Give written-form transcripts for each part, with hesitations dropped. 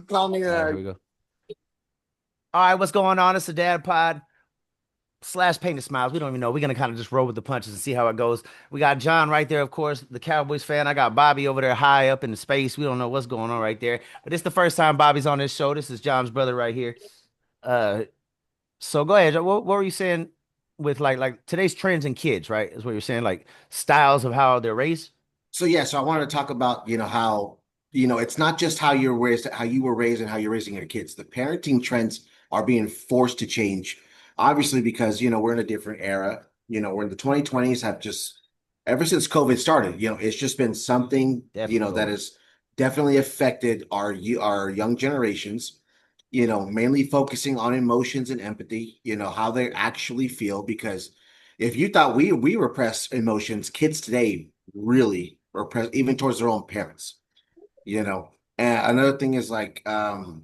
call me All right, here we go. All right, what's going on? It's the Dad Pod slash Painted Smiles. We don't even know. We're gonna kind of just roll with the punches and see how it goes. We got John right there, of course, the Cowboys fan. I got Bobby over there high up in the space. We don't know what's going on right there. But it's the first time Bobby's on this show. This is John's brother right here. Uh, so go ahead. What were you saying with like today's trends in kids, right? Is what you're saying, like styles of how they're raised? So yeah, so I wanted to talk about, how, it's not just how you're raised, how you were raised and how you're raising your kids. The parenting trends are being forced to change, obviously, because, we're in a different era. We're in the 2020s have just ever since COVID started, it's just been something, Definitely that COVID. has definitely affected our young generations, mainly focusing on emotions and empathy, how they actually feel. Because if you thought we repress emotions, kids today really repress even towards their own parents, you know. And another thing is like how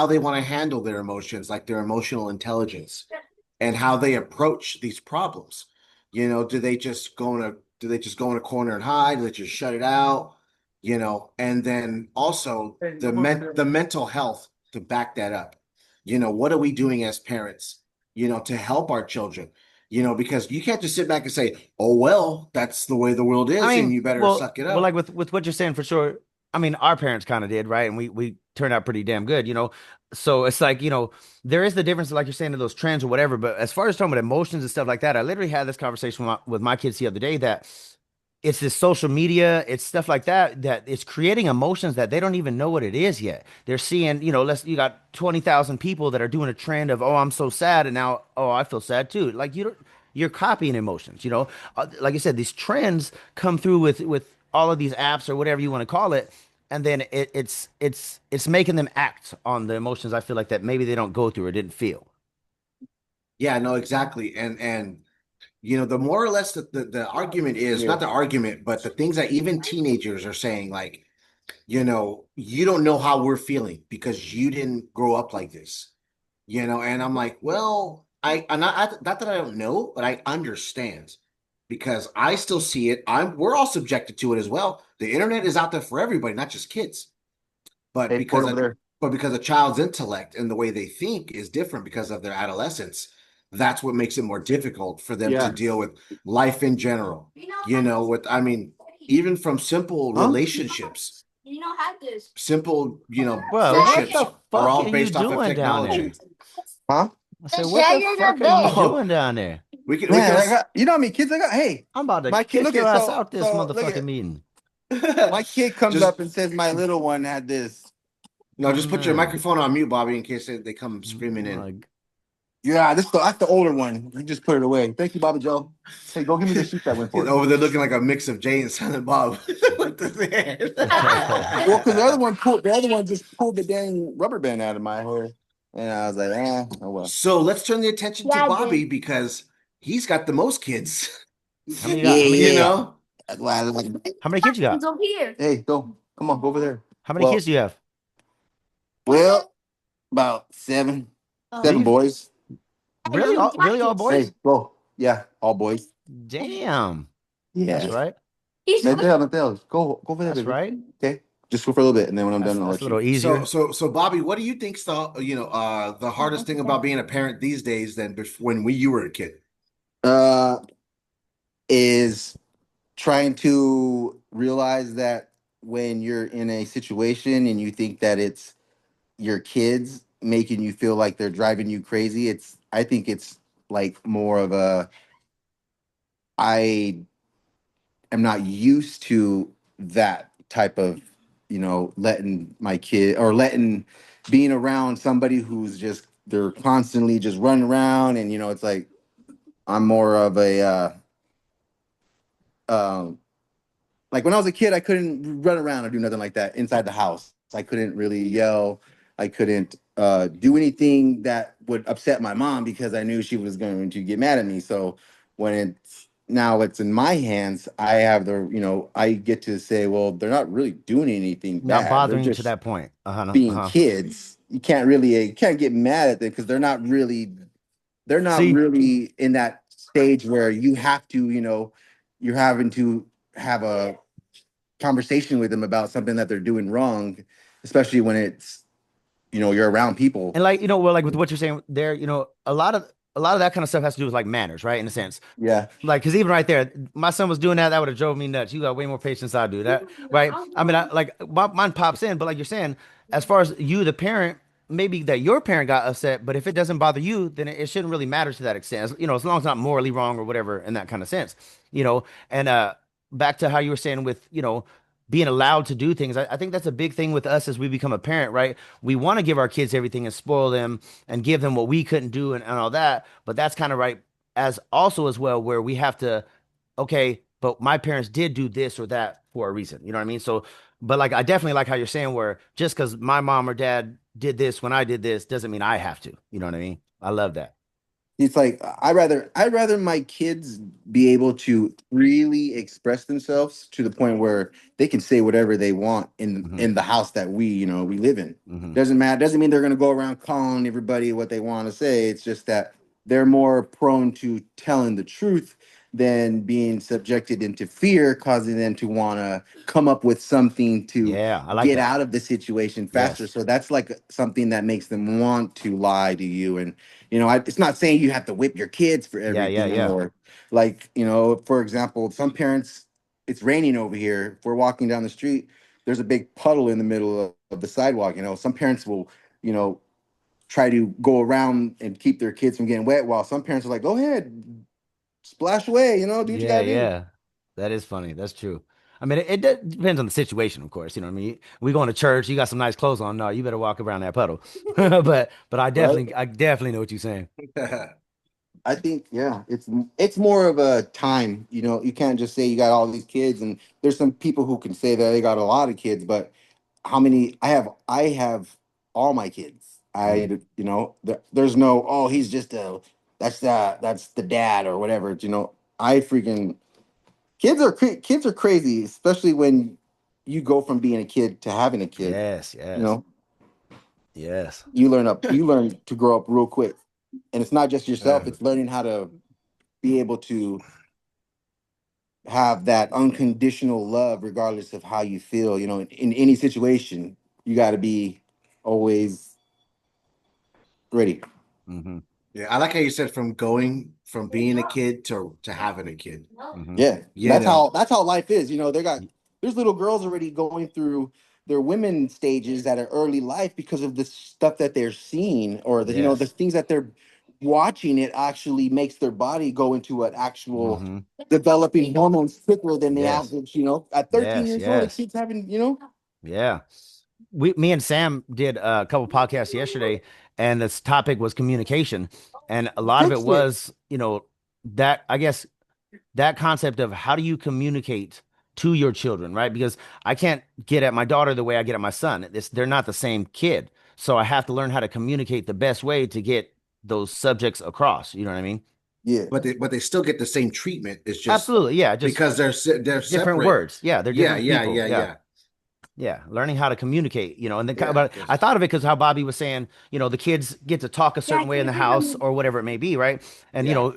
they want to handle their emotions, like their emotional intelligence and how they approach these problems. Do they just go in a corner and hide? Do they just shut it out? And then also the mental health to back that up. What are we doing as parents, to help our children? Because you can't just sit back and say, "Oh, well, that's the way the world I is, and mean, you better well, suck it well, like up." with what you're saying for sure. I mean, our parents kind of did, right? And we turned out pretty damn good, you know. So it's like, there is the difference, like you're saying, to those trends or whatever. But as far as talking about emotions and stuff like that, I literally had this conversation with my kids the other day that it's this social media, it's stuff like that that it's creating emotions that they don't even know what it is yet. They're seeing, you got 20,000 people that are doing a trend of, oh, I'm so sad, and now, oh, I feel sad too. Like you're copying emotions, like I said, these trends come through with all of these apps or whatever you want to call it, and then it's making them act on the emotions I feel like that maybe they don't go through or didn't feel. Yeah, no, exactly. And the more or less the argument is Yeah. not the argument, but the things that even teenagers are saying, like, you don't know how we're feeling because you didn't grow up like this. And I'm like, well, not that I don't know, but I understand because I still see it. We're all subjected to it as well. The internet is out there for everybody, not just kids. But Hey, port because over of there. but because a child's intellect and the way they think is different because of their adolescence, that's what makes it more difficult for them to Yeah. deal with life in general. Even from simple Huh? relationships, simple, Well, what friendships the are fuck all are you based off of doing down there? technology. Huh? I said, what the fuck are you Oh, doing down there? we can Man, I got you know how many kids I got? Hey, I'm about to my kid, kick look your at ass out this look motherfucking at meeting. my kid comes just up and says my little one had this. no, Oh just put your man. microphone on mute, Bobby, in case they come Oh screaming in. my Yeah, that's the older one. You just put it away. Thank you, Bobby Joe. Hey, go give me the sheet that went He's for it. over there looking like a mix of Jay and Silent Bob. With the Well, because hair. the other one just pulled the dang rubber band out of my hair, and I was like, oh well. So let's turn the attention to Bobby because he's got the most kids. How many you got? Yeah, How many kids You you yeah. got? know? That's why I was like, How many kids you got? hey, go, come on, go over there. How many kids Well, do you have? well, about seven, seven Seven? boys. Really all Hey, boys? go. Yeah, all boys. Damn. That's Yeah. right. Mateo. Go over there, That's baby. right. Okay. Just go for a little bit, and then when I'm done, I'll That's a let you. little So easier. so Bobby, what do you think's the hardest thing about being a parent these days than when you were a kid? Uh, is trying to realize that when you're in a situation and you think that it's your kids making you feel like they're driving you crazy, I think it's like more of a I am not used to that type of, letting my kid or letting being around somebody who's just they're constantly just running around, and it's like I'm more of a um like when I was a kid, I couldn't run around or do nothing like that inside the house. I couldn't really yell. I couldn't do anything that would upset my mom because I knew she was going to get mad at me. So when it's in my hands, I have I get to say, well, they're not really doing anything Not bad. They're bothering you to just that point. Uh-huh. being Uh-huh. kids. You can't get mad at them because they're not See, really in that stage where you have to, you're having to have a conversation with them about something that they're doing wrong. especially when it's, you're around people. And like, well, like with what you're saying there, a lot of that kind of stuff has to do with like manners, right? In a sense. Yeah. Like, because even right there, my son was doing that. That would have drove me nuts. You got way more patience than I do. That, right? I mean, mine pops in, but like you're saying, as far as you, the parent, maybe that your parent got upset, but if it doesn't bother you, then it shouldn't really matter to that extent. As long as it's not morally wrong or whatever in that kind of sense, you know. And back to how you were saying with, being allowed to do things. I think that's a big thing with us as we become a parent, right? We want to give our kids everything and spoil them and give them what we couldn't do and all that. But that's kind of right as also as well where we have to, okay, but my parents did do this or that for a reason. You know what I mean? So, but like I definitely like how you're saying where just because my mom or dad did this when I did this doesn't mean I have to. You know what I mean? I love that. It's like I'd rather my kids be able to really express themselves to the point where they can say whatever they want in Hmm. in the house that we live in. Hmm. Doesn't matter. Doesn't mean they're gonna go around calling everybody what they want to say. It's just that they're more prone to telling the truth than being subjected into fear, causing them to want to come up with something to Yeah, I like get that. out of the situation faster. Yes. So that's like something that makes them want to lie to you. And it's not saying you have to whip your kids for Yeah, yeah, everything, yeah. or like, for example, some parents, it's raining over here. If we're walking down the street, there's a big puddle in the middle of the sidewalk. Some parents will, you know, try to go around and keep their kids from getting wet, while some parents are like, go ahead, splash away, do what you Yeah, gotta do. yeah. That is funny. That's true. I mean, depends on the situation, of course. You know what I mean? We going to church, you got some nice clothes on. No, you better walk around that puddle. But I Right. definitely, I definitely know what you're saying. I think, yeah, it's more of a time. You can't just say you got all these kids, and there's some people who can say that they got a lot of kids, but how many I have all my kids. Mm. There's no, oh, he's just that's the dad or whatever. I freaking kids are crazy, especially when you go from being a kid to having a kid. Yes, You yes, know, yes. you learn to grow up real quick, and it's not just Uh, yourself; it's learning how to be able to have that unconditional love regardless of how you feel. In any situation, you got to be always ready. Hmm. yeah, I like how you said from going from being a kid to having a kid. Hmm. Yeah, You that's know, how life is. There's little girls already going through their women stages at an early life because of the stuff that they're seeing, or the Yes. things that they're watching. It actually makes their body go into an actual Hmm. developing hormones quicker than the Yes. average. At 13 Yes. years old, the Yes. kids having. Yeah. Me and Sam did a couple podcasts yesterday, and this topic was communication, and a lot of it Fix it. was, that I guess that concept of how do you communicate to your children, right? Because I can't get at my daughter the way I get at my son. They're not the same kid, so I have to learn how to communicate the best way to get those subjects across. You know what I mean? Yeah. but they still get the same treatment. It's just Absolutely, yeah. Just because they're different separate. words. Yeah, they're Yeah, different yeah, people. yeah, Yeah. yeah, Yeah, learning how to communicate, and then yeah. but I Because thought of it because how Bobby was saying, the kids get to talk a certain way in the house or whatever it may be, right? And yeah,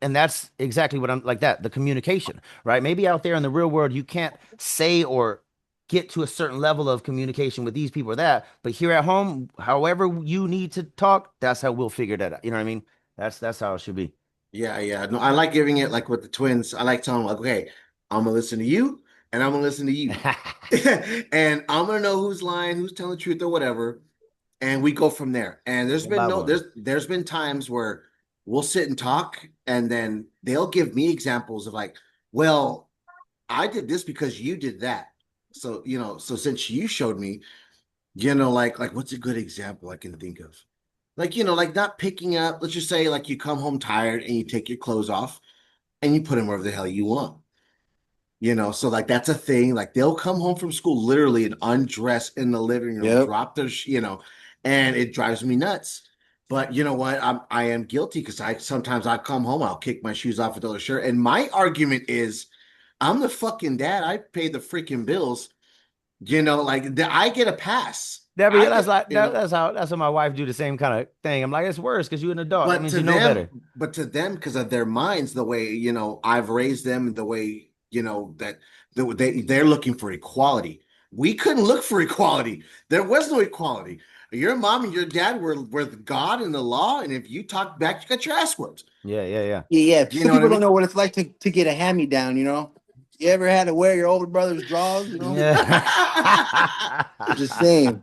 and that's exactly what I'm like that, the communication, right? Maybe out there in the real world you can't say or get to a certain level of communication with these people or that, but here at home, however you need to talk, that's how we'll figure that out. You know what I mean? That's how it should be. yeah, yeah. No, I like giving it like with the twins. I like telling them like, okay, I'm gonna listen to you, and I'm gonna listen to you, and I'm gonna know who's lying, who's telling the truth, or whatever, and we go from there. And there's One been by no one. there's been times where we'll sit and talk, and then they'll give me examples of like, well, I did this because you did that. So, so since you showed me, like what's a good example I can think of? Like, like not picking up, let's just say like you come home tired and you take your clothes off and you put them wherever the hell you want. So like that's a thing. Like they'll come home from school literally and undress in the living room, Yep. drop their, and it drives me nuts. But you know what? I am guilty because I come home, I'll kick my shoes off with the other shirt. And my argument is I'm the fucking dad. I pay the freaking bills. Like I get a pass. Debbie, I that's get, like that's how my wife do the same kind of thing. I'm like, it's worse because you're an adult. That but means to you know them, better. because of their minds, the way, I've raised them, the way, that they're looking for equality. we couldn't look for equality. There was no equality. Your mom and your dad were the God and the law, and if you talk back, you got your ass whooped. Yeah, yeah, yeah. Yeah. You Some know what I people don't mean? know what it's like to get a hand me down. You know, you ever had to wear your older brother's drawers? You know, Yeah. just saying.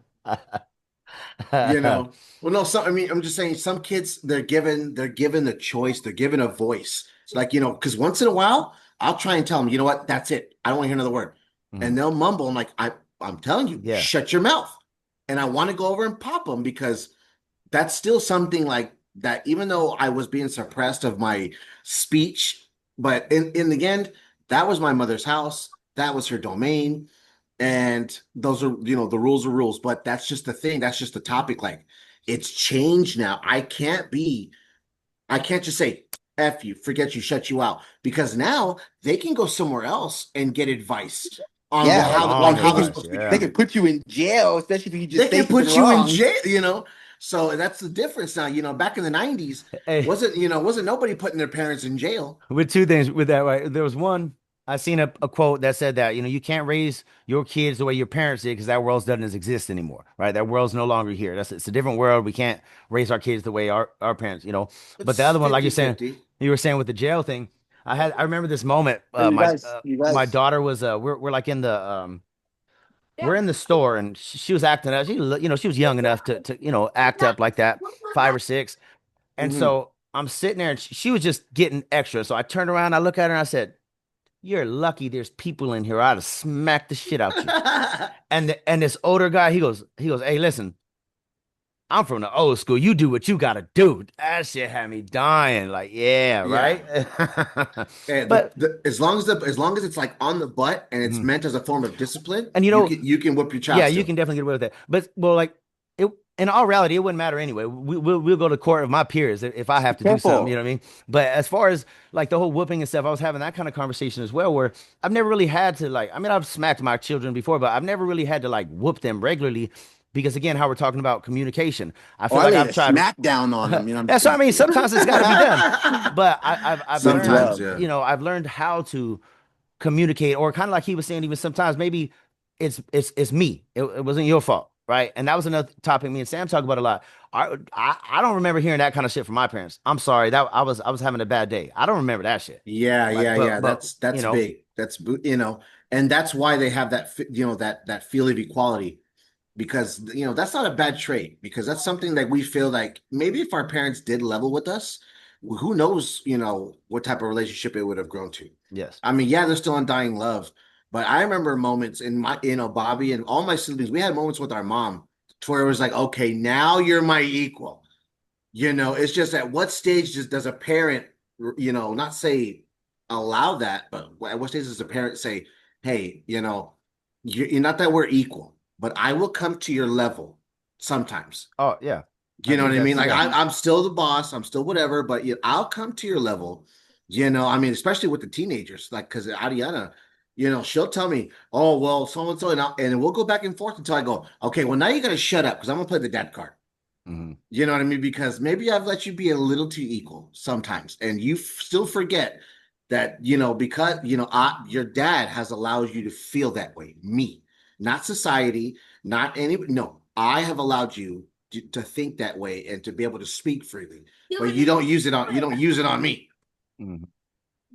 You know, well, no, I mean, I'm just saying, some kids they're given the choice, they're given a voice. It's like, because once in a while, I'll try and tell them, you know what, that's it. I don't want to hear another word, and Mhm. they'll mumble. I'm like, I'm telling you, Yeah. shut your mouth. And I want to go over and pop them because that's still something like that. Even though I was being suppressed of my speech, but in the end, that was my mother's house. That was her domain. And those are, the rules are rules, but that's just the thing. That's just the topic. Like, it's changed now. I can't just say, F you, forget you, shut you out. Because now they can go somewhere else and get advice on Yeah, how long they're advice, supposed to be yeah. they can treated. put you in jail, especially if you They just say can something put you in wrong. jail. So that's the difference now. Back in the 90s, Hey, wasn't nobody putting their parents in jail. with two things with that, right? There was one, I seen a quote that said that, you can't raise your kids the way your parents did because that world doesn't exist anymore, right? That world's no longer here. It's a different world. We can't raise our kids the way our parents. But the It's other one, like 50-50. you were saying with the jail thing, I remember this moment. Hey, you My guys, my daughter was we're like in the we're in the store and she was acting up. She was young enough to act up like that, 5 or 6. And Mhm. so I'm sitting there and she was just getting extra. So I turned around, I look at her and I said, "You're lucky there's people in here. I'd have smacked the shit out you." And this older guy, he goes, "Hey, listen, I'm from the old school. You do what you gotta do." That shit had me dying. Like, yeah, Yeah. right. And But as long as it's like on the butt and it's mhm. meant as a form of discipline, And you can whip your yeah, child you still. can definitely get away with that. But well, like it in all reality, it wouldn't matter anyway. We'll go to court of my peers if I have to do something, you careful. know what I mean? But as far as like the whole whooping and stuff, I was having that kind of conversation as well, where I've never really had to like, I mean, I've smacked my children before, but I've never really had to like whoop them regularly because again, how we're talking about communication. I Oh, feel I like laid I've a tried. smack down on them. You know, I'm just That's what I kidding. mean. Sometimes it's got to be done, but I've With learned, Sometimes, love. yeah. I've learned how to communicate, or kind of like he was saying, even sometimes maybe it's me. It wasn't your fault, right? And that was another topic me and Sam talk about a lot. I don't remember hearing that kind of shit from my parents. I'm sorry that I was having a bad day. I don't remember that shit. Yeah, Right. yeah, But yeah. That's big. And that's why they have that feel of equality, because that's not a bad trait, because that's something that we feel like maybe if our parents did level with us, who knows, what type of relationship it would have grown to. yes. I mean, yeah, they're still undying love, but I remember moments in my, Bobby and all my siblings, we had moments with our mom to where it was like, okay, now you're my equal. It's just at what stage does a parent, not say allow that, but at what stage does a parent say, hey, you're not that we're equal, but I will come to your level sometimes. Oh yeah. I You know think what I mean? that's Like, yeah. I'm still the boss, I'm still whatever, but I'll come to your level. I mean, especially with the teenagers, like, because Ariana, she'll tell me, oh, well, so and so, and we'll go back and forth until I go, okay, well, now you got to shut up because I'm gonna play the dad card. Mhm. You know what I mean? Because maybe I've let you be a little too equal sometimes, and you still forget that, because your dad has allowed you to feel that way. Me, not society, not any. No, I have allowed you to think that way and to be able to speak freely. But you don't use it on me. Mhm.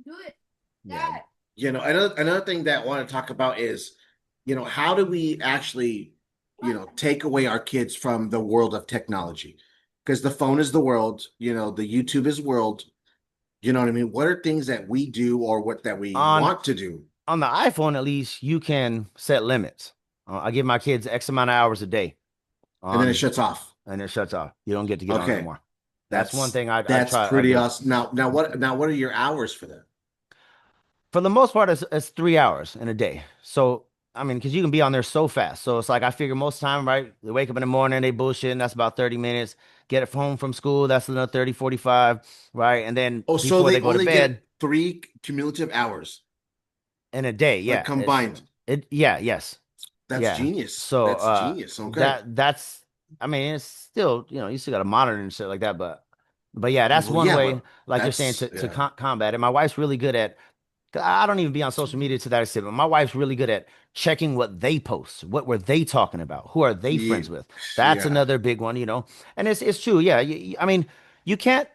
Do it. Yeah. Dad. Another thing that I want to talk about is, how do we actually, take away our kids from the world of technology? Because the phone is the world, the YouTube is world. You know what I mean? What are things that we do or what that we On want to do? on the iPhone, at least you can set limits. I give my kids X amount of hours a day And then it on, shuts off. and it shuts off. You don't get on no Okay. more. That's one That's thing I that's try. I pretty do. awesome. Now what are your hours for that? For the most part, it's 3 hours in a day. So, I mean, because you can be on there so fast. So it's like I figure most time, right? They wake up in the morning, they bullshitting. That's about 30 minutes. Get it home from school. That's another 30, 45, right? And then Oh, so before they they go to only bed get 3 cumulative hours, in a day. like Yeah. combined. Yeah. Yes. That's Yeah. genius. So, That's genius. Okay. that's, I mean, it's still, you still got to monitor and shit like that. But yeah, that's Well, one yeah, way, but like you're saying, that's to yeah. combat it. My wife's really good at 'Cause I don't even be on social media to that extent, but my wife's really good at checking what they post. What were they talking about? Who are they friends Ye- with? That's Yeah. another big one, you know. And it's true, yeah. I mean, you can't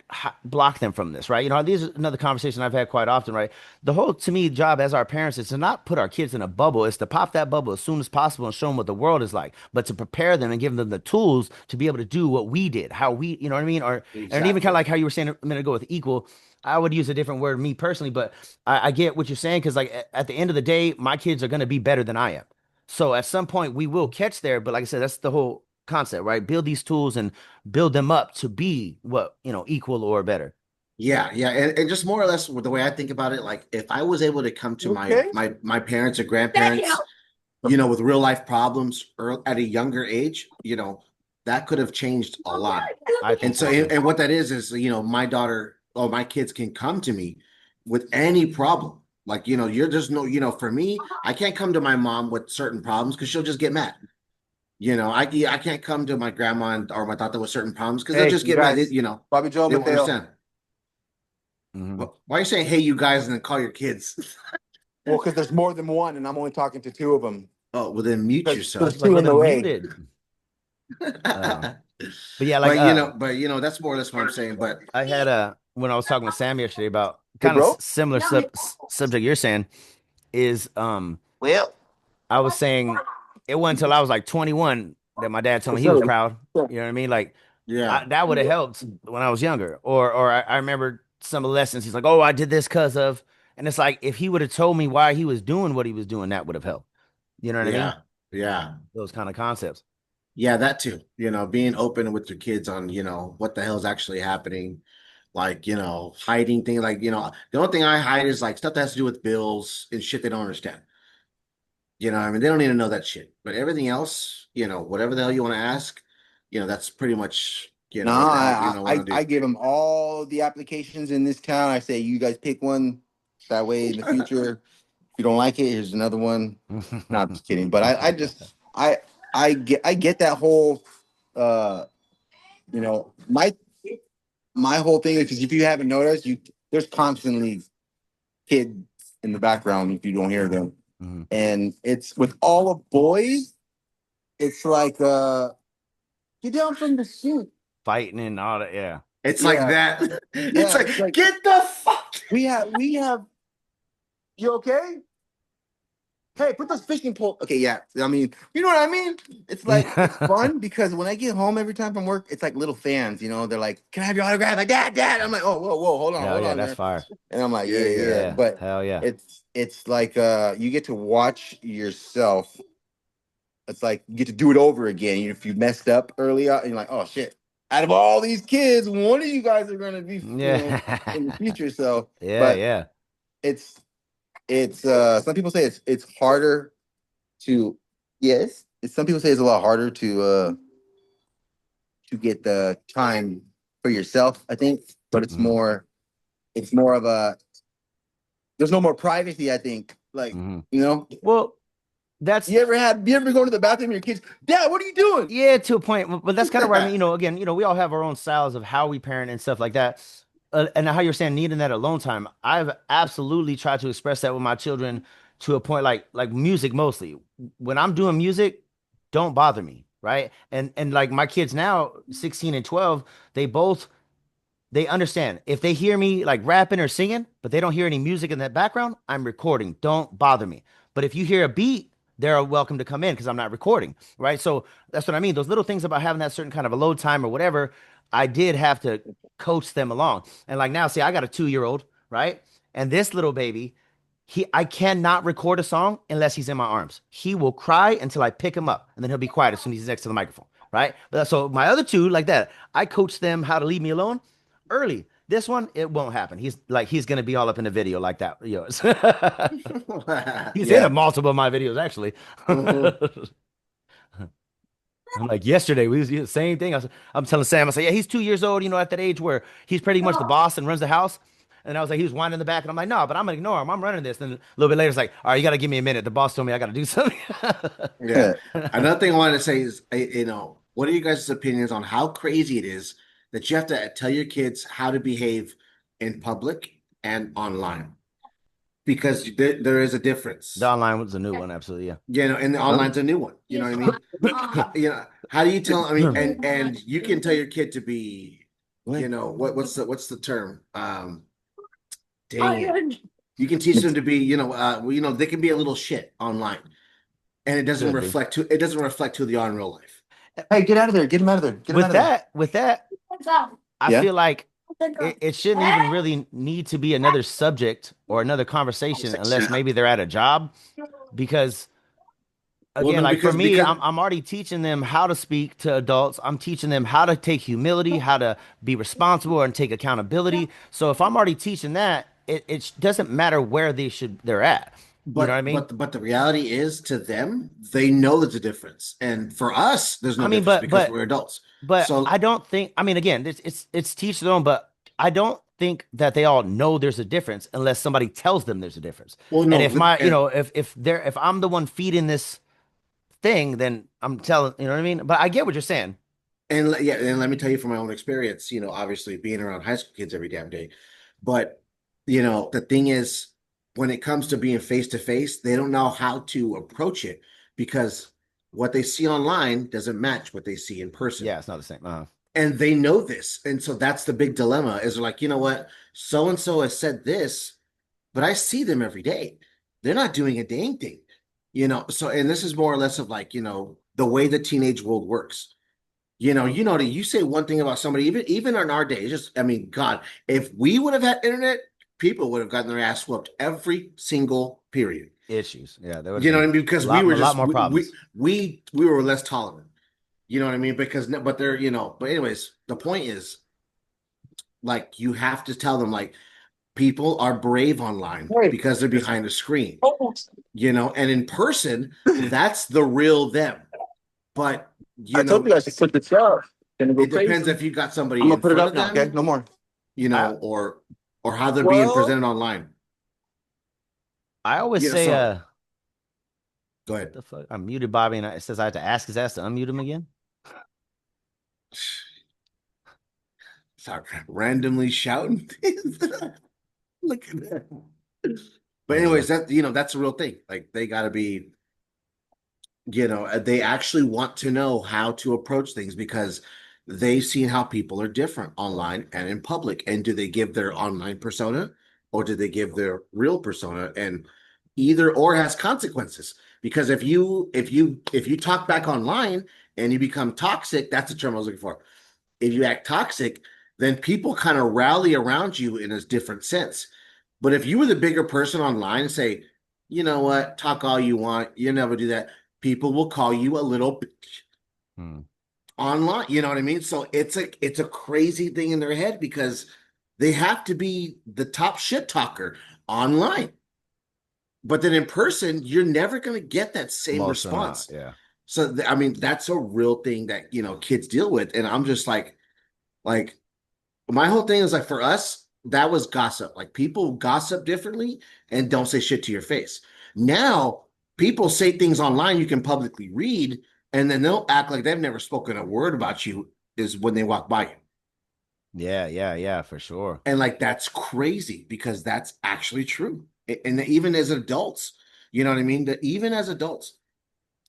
block them from this, right? You know, these is another conversation I've had quite often, right? The whole, to me, job as our parents is to not put our kids in a bubble. It's to pop that bubble as soon as possible and show them what the world is like, but to prepare them and give them the tools to be able to do what we did, how we, you know what I mean? Or and even kind of Exactly. like how you were saying a minute ago with equal. I would use a different word, me personally, but I get what you're saying because, like, at the end of the day, my kids are going to be better than I am. So at some point, we will catch there. But like I said, that's the whole concept, right? Build these tools and build them up to be what, equal or better. Yeah, yeah, and just more or less the way I think about it, like if I was able to come to Okay. my parents or grandparents, with real life problems at a younger age, that could have changed a lot. I And think so, so too. and what that is, my daughter or my kids can come to me with any problem. Like, you're just no, for me, I can't come to my mom with certain problems because she'll just get mad. I can't come to my grandma or my tata with certain problems because they'll Hey, just you get mad. guys, Bobby Joe, They won't Mateo. understand. Hmm. Why are you saying, hey, you guys, and then call your kids? Well, because there's more than one, and I'm only talking to two of them. Oh, well, then mute Because I there's was yourself. like, two well, in the then way. muted. Uh, but yeah, like But that's more or less what I'm saying. But I had when I was talking with Sam yesterday about Hey, kind of bro. similar subject you're saying is Well, I was saying it wasn't until I was like 21 that my dad told me what's he was up? proud. You know what I mean? Like yeah, that would have helped when I was younger. Or I remember some of the lessons. He's like, "Oh, I did this because of," and it's like if he would have told me why he was doing what he was doing, that would have helped. You know what I mean? yeah, yeah, Those kind of concepts. yeah, that too. Being open with your kids on, what the hell's actually happening. Like, hiding things like, the only thing I hide is like stuff that has to do with bills and shit they don't understand. I mean, they don't need to know that shit. But everything else, whatever the hell you want to ask, that's pretty much, No, what the hell, I want to do. I give them all the applications in this town. I say, you guys pick one. That way, in the future, if you don't like it, here's another one. No, I'm just kidding. But I just I get that whole my whole thing is because if you haven't noticed, there's constantly kids in the background if you don't hear them. Mhm. And it's with all of boys, it's like get down from the seat. Fighting and all that. Yeah. It's like Yeah, that. It's yeah, like, it's like get the fuck. we have you okay? Hey, put those fishing pole. Okay, yeah. I mean, you know what I mean? It's like it's fun because when I get home every time from work, it's like little fans, They're like, "Can I have your autograph?" Like, Dad. I'm like, "Oh, whoa, Hell hold yeah, on that's there." fire. And I'm like, Yeah, "Yeah, yeah. yeah." Yeah. But Hell yeah. it's like you get to watch yourself. It's like you get to do it over again. If you messed up early on, you're like, "Oh shit." Out of all these kids, one of you guys are going to be, Yeah. in the future. So, Yeah, but yeah. it's some people say it's harder to yes. Some people say it's a lot harder to get the time for yourself, I think, but Mhm. it's more of a there's no more privacy, I think. Like, Mhm. you know, Well, that's you ever go to the bathroom and your kids, Dad, what are you doing? yeah, to a point, but that's kind of where I mean, again, we all have our own styles of how we parent and stuff like that. And how you're saying needing that alone time, I've absolutely tried to express that with my children to a point like music mostly. When I'm doing music, don't bother me, right? And like my kids now, 16 and 12, they both they understand if they hear me like rapping or singing, but they don't hear any music in that background, I'm recording. Don't bother me. But if you hear a beat, they're welcome to come in because I'm not recording, right? So that's what I mean. Those little things about having that certain kind of a load time or whatever, I did have to coach them along. And like now, see, I got a 2 year old, right? And this little baby, I cannot record a song unless he's in my arms. He will cry until I pick him up, and then he'll be quiet as soon as he's next to the microphone, right? But so my other two, like that, I coach them how to leave me alone early. This one, it won't happen. He's gonna be all up in the video like that. He's in Yeah. a multiple of my videos actually. Mhm. I'm like yesterday we was the same thing. I'm telling Sam, I say, yeah, he's 2 years old. At that age where he's pretty much the boss and runs the house. And I was like, he was winding in the back, and I'm like, no, but I'm gonna ignore him. I'm running this. And a little bit later, it's like, all right, you gotta give me a minute. The boss told me I gotta do something. Yeah. Another thing I wanted to say is, what are you guys' opinions on how crazy it is that you have to tell your kids how to behave in public and online? because there is a difference. The online was a new one, absolutely, yeah. You know, and the online's a new one. You know what I mean? You know, how do you tell? I mean, and you can tell your kid to be, you know, what's the term? Dang it. You can teach them to be, well, they can be a little shit online, and it doesn't Could be. reflect who they are in real life. Hey, get out of there. Get him out of there. Get him out of there. With that, I Yeah. feel like it shouldn't even really need to be another subject or another conversation unless maybe they're at a job, because again, no, like for me, because I'm already teaching them how to speak to adults. I'm teaching them how to take humility, how to be responsible and take accountability. So if I'm already teaching that, it doesn't matter where they're at. You know what I mean? but the reality is, to them, they know there's a difference, and for us, there's no I mean, difference because we're adults. but So I don't think. I mean, again, it's teach their own, but I don't think that they all know there's a difference unless somebody tells them there's a difference. well, And no, if my, you know, if I'm the one feeding this thing, then I'm telling, you know what I mean? But I get what you're saying. yeah, and let me tell you from my own experience, obviously being around high school kids every damn day. But, the thing is, when it comes to being face to face, they don't know how to approach it because what they see online doesn't match what they see in person. Yeah, it's not the same. And they know this. And so that's the big dilemma is they're like, you know what? So and so has said this, but I see them every day. They're not doing a dang thing. So and this is more or less of like, the way the teenage world works. You say one thing about somebody, even in our days, just I mean, God, if we would have had internet, people would have gotten their ass whooped every single period. Issues. Yeah, there was You know what I mean? Because we were a lot just more problems. we were less tolerant. You know what I mean? But they're, but anyways, the point is, like, you have to tell them, like, people are brave online because they're behind a screen, and in person, that's the real them. But I told you guys to put the shelf. It depends if you got somebody I'm gonna in put it front up now. of them, Okay, no more. or how they're being presented online. I always Yeah, say, so- Go ahead. the fuck? I muted Bobby, and it says I have to ask his ass to unmute him again. Start randomly shouting. Look at that. But anyways, that's a real thing. Like, they got to be, they actually want to know how to approach things because they've seen how people are different online and in public. And do they give their online persona or do they give their real persona? And either or has consequences. Because if you talk back online and you become toxic, that's the term I was looking for. If you act toxic, then people kind of rally around you in a different sense. But if you were the bigger person online and say, you know what, talk all you want, you never do that, people will call you a little bitch online. You know what I mean? So it's a crazy thing in their head because they have to be the top shit talker online. But then in person, you're never going to get that same response. Yeah. So I mean, that's a real thing that kids deal with, and I'm just like my whole thing is like, for us, that was gossip. Like, people gossip differently and don't say shit to your face. Now people say things online you can publicly read, and then they'll act like they've never spoken a word about you is when they walk by you. Yeah, for sure. And like, that's crazy because that's actually true. And even as adults, you know what I mean? That even as adults.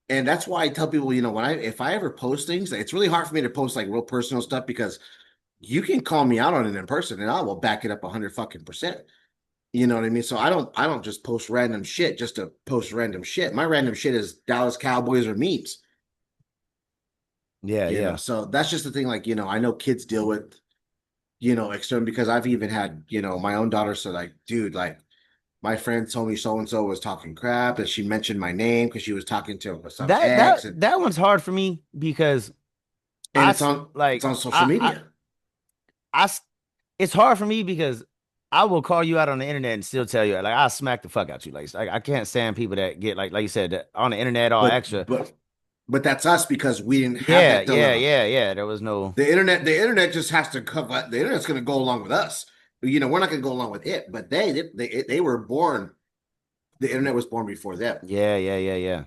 And that's why I tell people, if I ever post things, it's really hard for me to post like real personal stuff because you can call me out on it in person and I will back it up 100%. You know what I mean? So I don't just post random shit just to post random shit. My random shit is Dallas Cowboys or memes. Yeah. So that's just the thing. Like, I know kids deal with, extreme, because I've even had, my own daughter. So like, dude, like, my friend told me so-and-so was talking crap and she mentioned my name because she was talking to some ex. That one's hard for me because it's on social media. It's hard for me because I will call you out on the internet and still tell you, like, I'll smack the fuck out you. Like I can't stand people that get like you said, that on the internet all extra. But that's us because we didn't have that dilemma. Yeah. There was no the internet just has to cover. The internet's going to go along with us. We're not going to go along with it. But they were born. The internet was born before them. Yeah.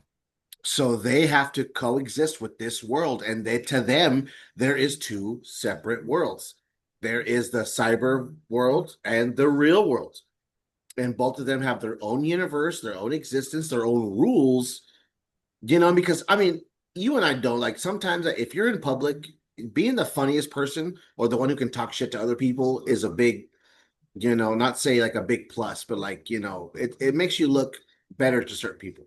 So they have to coexist with this world, and to them there is two separate worlds. There is the cyber world and the real world. and both of them have their own universe, their own existence, their own rules. Because I mean, you and I don't like sometimes if you're in public, being the funniest person or the one who can talk shit to other people is a big, not say like a big plus, but like, it makes you look better to certain people.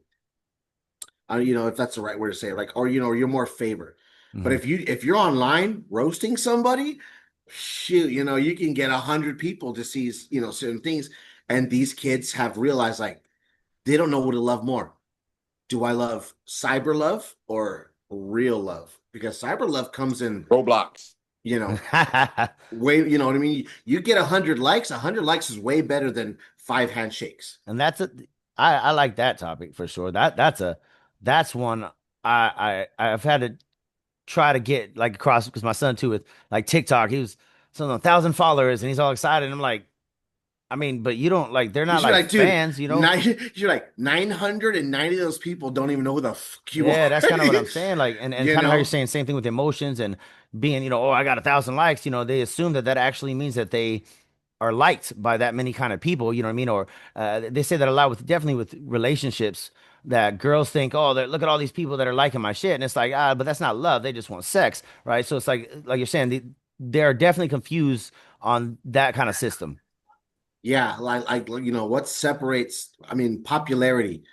If that's the right word to say it, like, or you're more favored. But Mhm. if you're online roasting somebody, shoot, you can get 100 people to see, certain things. And these kids have realized like they don't know what to love more. Do I love cyber love or real love? Because cyber love comes in, Roblox. you know, way, you know what I mean? You get 100 likes, 100 likes is way better than 5 handshakes. And I like that topic for sure. That's one I've had to try to get like across because my son too with like TikTok, he was some 1,000 followers and he's all excited. And I'm like, I mean, but you don't like they're You not should be like like, dude, fans, you know? you're like 990 of those people don't even know who the fuck you Yeah, are. that's kind of what I'm saying. Like, and you kind of how you're know? saying same thing with emotions and being, oh, I got 1,000 likes. They assume that actually means that they are liked by that many kind of people. You know what I mean? Or they say that a lot with definitely with relationships that girls think, oh, look at all these people that are liking my shit, and it's like, but that's not love. They just want sex, right? So it's like you're saying, they're definitely confused on that kind of system. Yeah, what separates, I mean, popularity.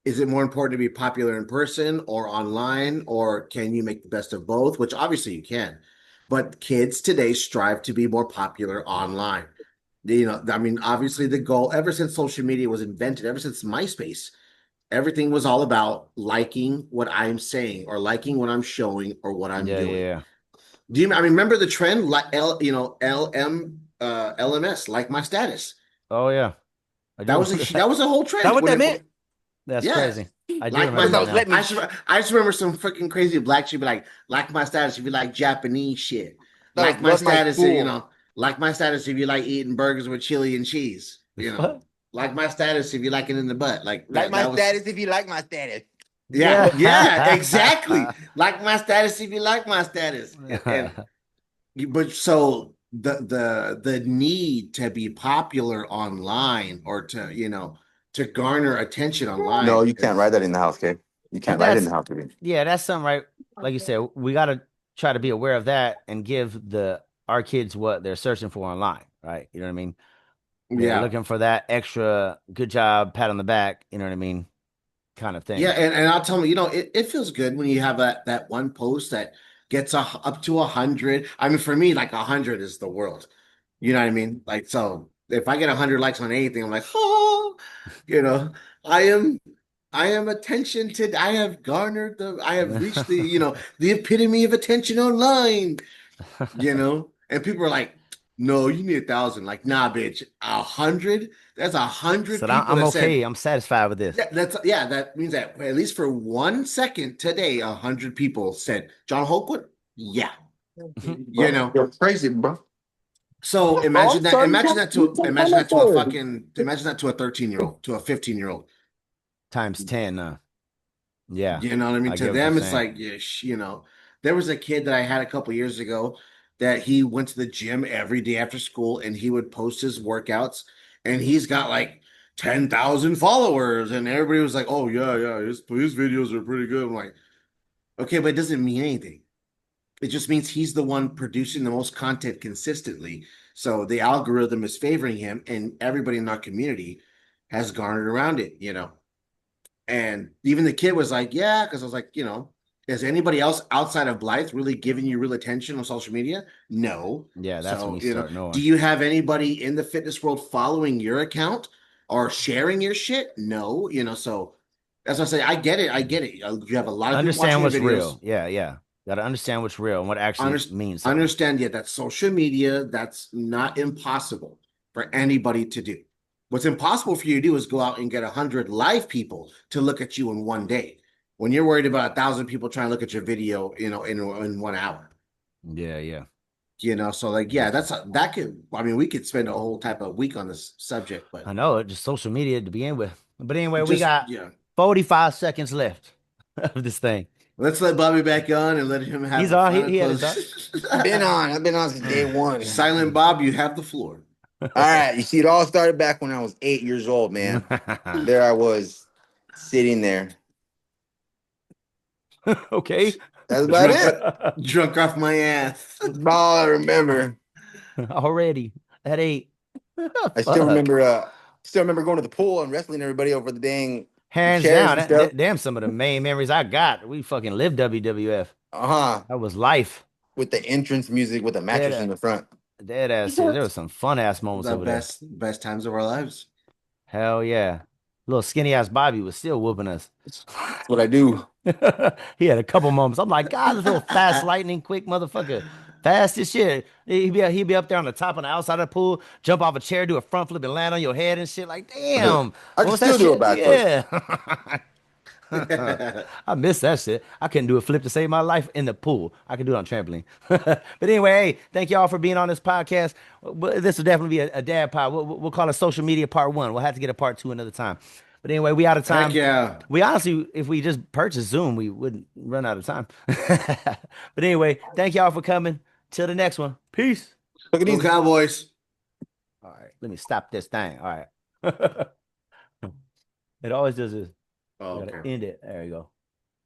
Is it more important to be popular in person or online, or can you make the best of both? Which obviously you can. But kids today strive to be more popular online. I mean, obviously the goal ever since social media was invented, ever since MySpace, everything was all about liking what I'm saying or liking what I'm showing or what I'm Yeah, yeah, doing. yeah. I mean, remember the trend like LMS, like my status. Oh yeah, I do That was remember that that. was a whole That trend what when that it meant? That's yeah. crazy. I do Like remember my, That that was now. let me I just remember some freaking crazy black shit be like my status if you like Japanese shit. that was Like my love my status, school. like my status if you like eating burgers with chili and cheese. What? Like my status if you like it in the butt. Like Like that. my That was status if you like my status. yeah, exactly. Yeah. Like my status if you like my status. And but so the need to be popular online or to garner attention No, online you can't write is that in the house, okay? You And can't write it in that's the house, okay? yeah, that's something right. Like you said, we gotta try to be aware of that and give our kids what they're searching for online, right? You know what I mean? They're yeah. looking for that extra good job, pat on the back, you know what I mean, kind of Yeah, thing. and I'll tell you, it feels good when you have that one post that gets up to 100. I mean, for me, like 100 is the world. You know what I mean? Like, so if I get 100 likes on anything, I'm like, oh, you know, I am, I am attention to. I have reached the epitome of attention online. And people are like, no, you need 1,000. Like, nah, bitch, 100. That's 100 So people I'm that said okay. I'm satisfied with this. that's yeah. That means that at least for 1 second today, 100 people said John Holquist. Yeah, you Bro, know. you're crazy, bro. So Oh, I'm sorry, imagine that to a 13-year-old, to a 15-year-old. Times 10. Yeah, You know what I mean? I To get what you're them, it's saying. like, there was a kid that I had a couple years ago that he went to the gym every day after school and he would post his workouts and he's got like 10,000 followers and everybody was like, oh yeah, yeah, his videos are pretty good. I'm like, okay, but it doesn't mean anything. It just means he's the one producing the most content consistently. So the algorithm is favoring him and everybody in our community has garnered around it. And even the kid was like, yeah, because I was like, is anybody else outside of Blythe really giving you real attention on social media? No. Yeah, that's when So, you start do knowing. you have anybody in the fitness world following your account or sharing your shit? No. So as I say, I get it. I get it. You have a lot of people Understand watching your what's videos. real. Yeah, yeah. Got to understand what's real and what actually Understand, means something. understand, yeah, that social media, that's not impossible for anybody to do. What's impossible for you to do is go out and get 100 live people to look at you in one day. When you're worried about 1,000 people trying to look at your video, in 1 hour. Yeah, yeah. So like, yeah, that could. I mean, we could spend a whole type of week on this subject, but I know it just social media to begin with. But anyway, we just got yeah. 45 seconds left of this thing. Let's let Bobby back on and let him have He's the on. final He had his up. close. I've been on since day one. Silent Bob, you have the floor. All right, you see, it all started back when I was 8 years old, man. There I was sitting there. Okay. That's about it. Drunk off my ass. That's all I remember. Already at 8. I still remember going to the pool and wrestling everybody over the dang Hands chairs down. and stuff. Damn, some of the main memories I got. We fucking lived WWF. Uh-huh. That was life. With the entrance music with a mattress in the front. Dead ass serious. There was some fun ass moments The over there. best times of our lives. Hell yeah. Little skinny ass Bobby was still whooping us. That's what I do. He had a couple moments. I'm like, God, this little fast lightning quick motherfucker. Fast as shit. He'd be up there on the top on the outside of the pool, jump off a chair, do a front flip and land on your head and shit. Like, damn. I can What's that still do shit? it backwards. Yeah. I miss that shit. I couldn't do a flip to save my life in the pool. I could do it on trampoline. But anyway, hey, thank y'all for being on this podcast. This will definitely be a dad pod. We'll call it social media part 1. We'll have to get a part 2 another time. But anyway, we out of time. Heck yeah. We honestly, if we just purchased Zoom, we wouldn't run out of time. But anyway, thank y'all for coming. Till the next one. Peace. Look at Go these. Cowboys. All right, let me stop this thing. All right. It always does this. Oh, Gotta okay. end it. There you go.